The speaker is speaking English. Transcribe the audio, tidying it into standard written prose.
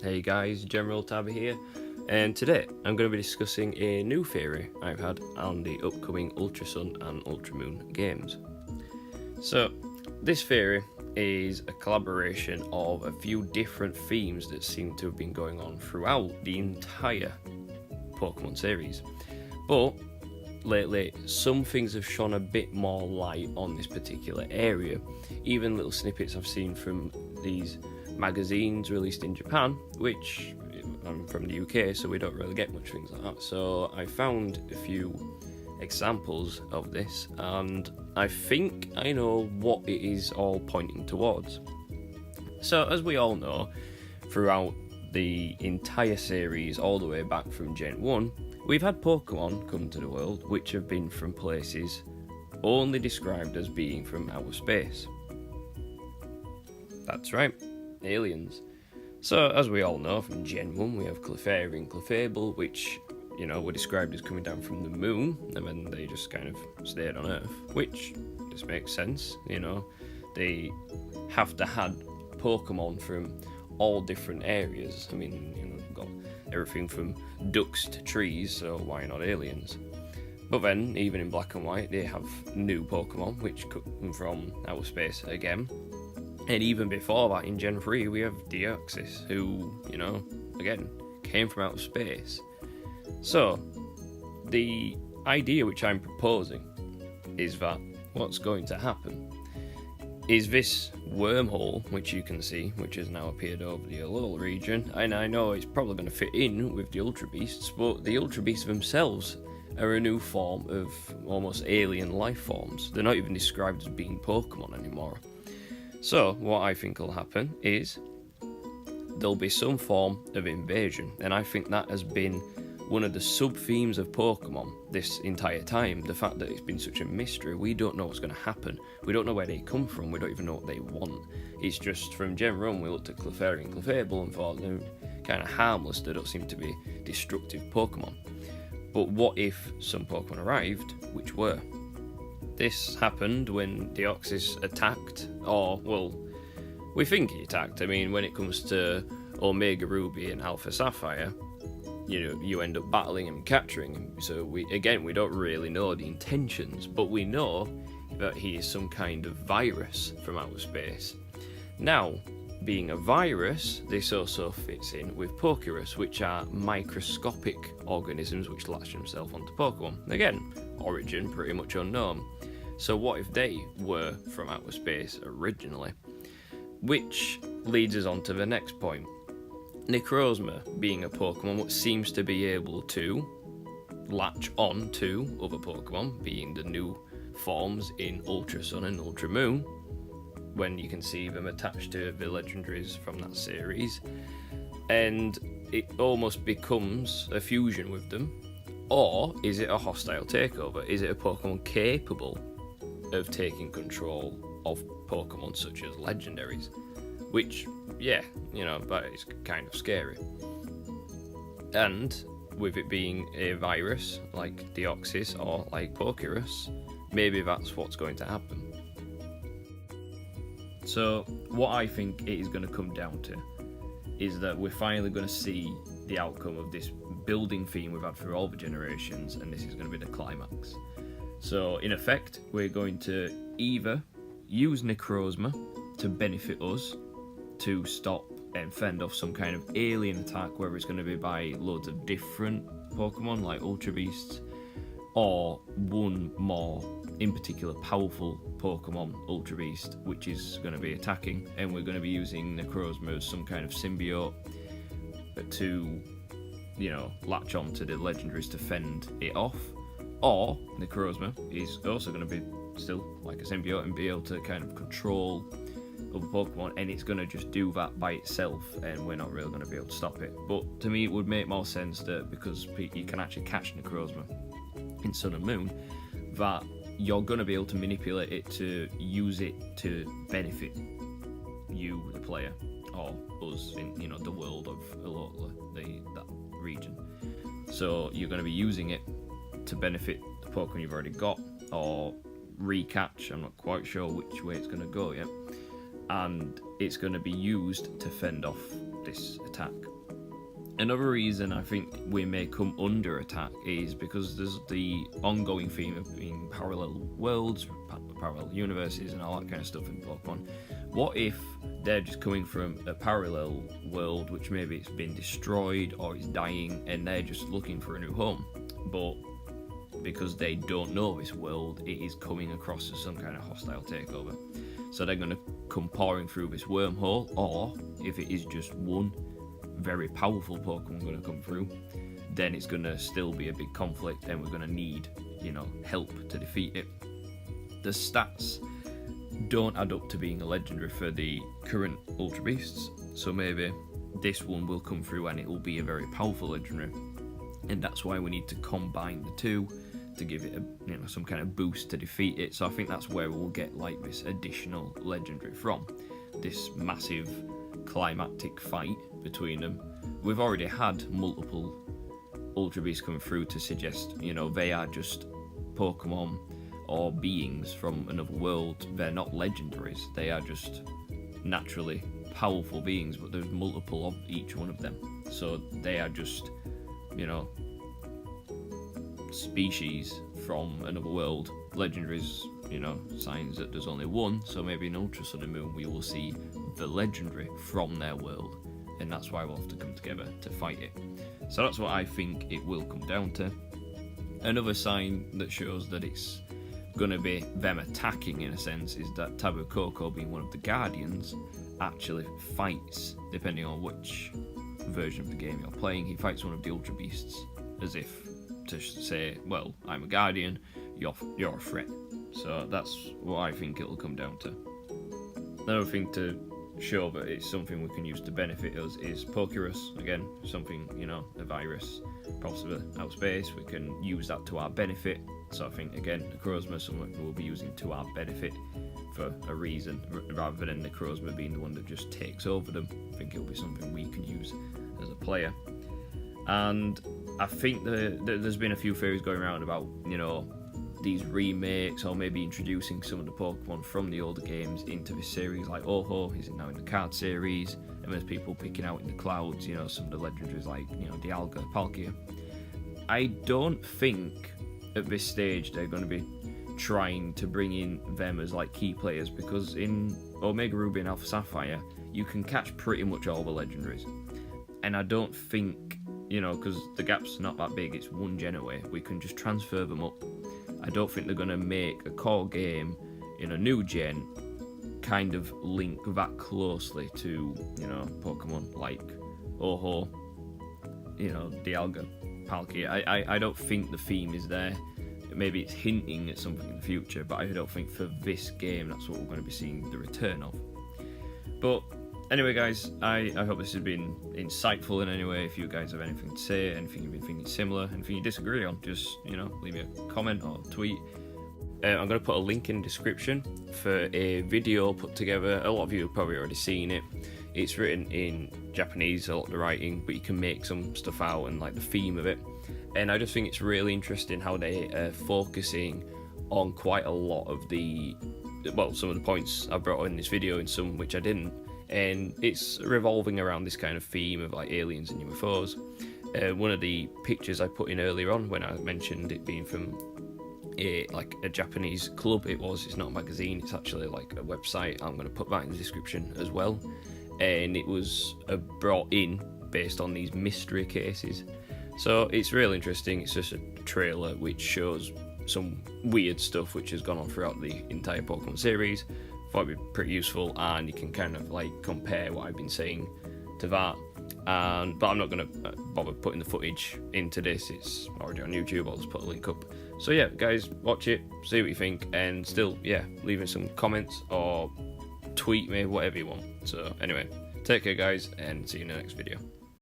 Hey guys, General Tab here, and today I'm going to be discussing a new theory I've had on the upcoming Ultra Sun and Ultra Moon games. So, this theory is a collaboration of a few different themes that seem to have been going on throughout the entire Pokemon series. But lately, some things have shone a bit more light on this particular area. Even little snippets I've seen from these magazines released in Japan, which I'm from the UK, so we don't really get much things like that. So I found a few examples of this, and I think I know what it is all pointing towards. So, as we all know, throughout the entire series, all the way back from Gen 1, we've had Pokemon come to the world which have been from places only described as being from outer space. That's right, aliens. So, as we all know from Gen 1, we have Clefairy and Clefable, which, were described as coming down from the moon, and then they just kind of stayed on Earth, which just makes sense, They have to have Pokemon from all different areas. I mean, we've got everything from ducks to trees, so why not aliens? But then, even in Black and White, they have new Pokemon, which come from outer space again. And even before that, in Gen 3, we have Deoxys, who, again, came from outer space. So, the idea which I'm proposing is that what's going to happen is this wormhole, which you can see, which has now appeared over the Alola region, and I know it's probably going to fit in with the Ultra Beasts, but the Ultra Beasts themselves are a new form of almost alien life forms. They're not even described as being Pokemon anymore. So, what I think will happen is there'll be some form of invasion, and I think that has been one of the sub-themes of Pokemon this entire time. The fact that it's been such a mystery, we don't know what's going to happen. We don't know where they come from, we don't even know what they want. It's just from Gen 1 we looked at Clefairy and Clefable and thought they're kind of harmless, they don't seem to be destructive Pokemon. But what if some Pokemon arrived, which were? This happened when Deoxys attacked, or, well, we think he attacked. I mean, when it comes to Omega Ruby and Alpha Sapphire, you end up battling him and capturing him. So we don't really know the intentions, but we know that he is some kind of virus from outer space. Now, being a virus, this also fits in with Pokerus, which are microscopic organisms which latch themselves onto Pokemon. Again, origin pretty much unknown. So what if they were from outer space originally? Which leads us on to the next point. Necrozma being a Pokemon which seems to be able to latch on to other Pokemon, being the new forms in Ultra Sun and Ultra Moon, when you can see them attached to the legendaries from that series, and it almost becomes a fusion with them. Or is it a hostile takeover? Is it a Pokemon capable of taking control of Pokemon such as legendaries? Which, that is kind of scary. And with it being a virus like Deoxys or like Pokerus, maybe that's what's going to happen. So, what I think it is going to come down to is that we're finally going to see the outcome of this building theme we've had through all the generations, and this is going to be the climax. So, in effect, we're going to either use Necrozma to benefit us, to stop and fend off some kind of alien attack, whether it's going to be by loads of different Pokemon like Ultra Beasts, or one more, in particular, powerful Pokemon, Ultra Beast, which is going to be attacking, and we're going to be using Necrozma as some kind of symbiote to, latch on to the legendaries to fend it off. Or Necrozma is also going to be still like a symbiote and be able to kind of control other Pokemon, and it's going to just do that by itself, and we're not really going to be able to stop it. But to me, it would make more sense that because you can actually catch Necrozma in Sun and Moon, that you're going to be able to manipulate it to use it to benefit you, the player, or us in the world of Alola, that region. So you're going to be using it to benefit the Pokemon you've already got, or recatch. I'm not quite sure which way it's going to go yet. And it's going to be used to fend off this attack. Another reason I think we may come under attack is because there's the ongoing theme of being parallel worlds, parallel universes, and all that kind of stuff in Pokemon. What if they're just coming from a parallel world which maybe it's been destroyed or it's dying, and they're just looking for a new home, but because they don't know this world, it is coming across as some kind of hostile takeover. So they're going to come pouring through this wormhole, or if it is just one very powerful Pokemon going to come through, then it's going to still be a big conflict, and we're going to need, help to defeat it. The stats don't add up to being a legendary for the current Ultra Beasts, so maybe this one will come through and it will be a very powerful legendary, and that's why we need to combine the two to give it some kind of boost to defeat it. So I think that's where we'll get like this additional legendary from, this massive climactic fight between them. We've already had multiple Ultra Beasts coming through to suggest, they are just Pokemon or beings from another world. They're not legendaries, they are just naturally powerful beings, but there's multiple of each one of them. So they are just, species from another world. Legendaries, signs that there's only one, so maybe in Ultra Sun and Moon we will see the legendary from their world, and that's why we'll have to come together to fight it. So that's what I think it will come down to. Another sign that shows that it's going to be them attacking in a sense is that Tabu Koko, being one of the Guardians, actually fights, depending on which version of the game you're playing, he fights one of the Ultra Beasts as if to say, well, I'm a Guardian, you're a threat. So that's what I think it'll come down to. Another thing to show that it's something we can use to benefit us is Pokerus. Again, something, a virus, possibly out of space, we can use that to our benefit. So I think, again, Necrozma, something we'll be using to our benefit for a reason, rather than Necrozma being the one that just takes over them. I think it'll be something we can use as a player. And I think there's been a few theories going around about, these remakes, or maybe introducing some of the Pokemon from the older games into this series, like Ho-Oh is now in the card series, and there's people picking out in the clouds, some of the legendaries like, Dialga, Palkia. I don't think at this stage they're going to be trying to bring in them as like key players, because in Omega Ruby and Alpha Sapphire you can catch pretty much all the legendaries, and I don't think, because the gap's not that big, it's one gen away, we can just transfer them up. I don't think they're going to make a core game in a new gen kind of link that closely to, Pokemon like Ho-Oh, Dialga, Palkia. I don't think the theme is there. Maybe it's hinting at something in the future, but I don't think for this game that's what we're going to be seeing the return of. But anyway, guys, I hope this has been insightful in any way. If you guys have anything to say, anything you've been thinking similar, anything you disagree on, just, leave me a comment or tweet. I'm going to put a link in the description for a video put together. A lot of you have probably already seen it. It's written in Japanese, a lot of the writing, but you can make some stuff out and like the theme of it. And I just think it's really interesting how they are focusing on quite a lot of some of the points I brought in this video and some which I didn't. And it's revolving around this kind of theme of like aliens and UFOs. One of the pictures I put in earlier on when I mentioned it being from a Japanese club, it's not a magazine, it's actually like a website. I'm going to put that in the description as well. And it was brought in based on these mystery cases. So it's really interesting. It's just a trailer which shows some weird stuff which has gone on throughout the entire Pokemon series. Thought it'd be pretty useful, and you can kind of like compare what I've been saying to that. But I'm not going to bother putting the footage into this, it's already on YouTube. I'll just put a link up. So yeah, guys, watch it, see what you think, and still, leave me some comments or tweet me, whatever you want. So anyway, take care guys, and see you in the next video.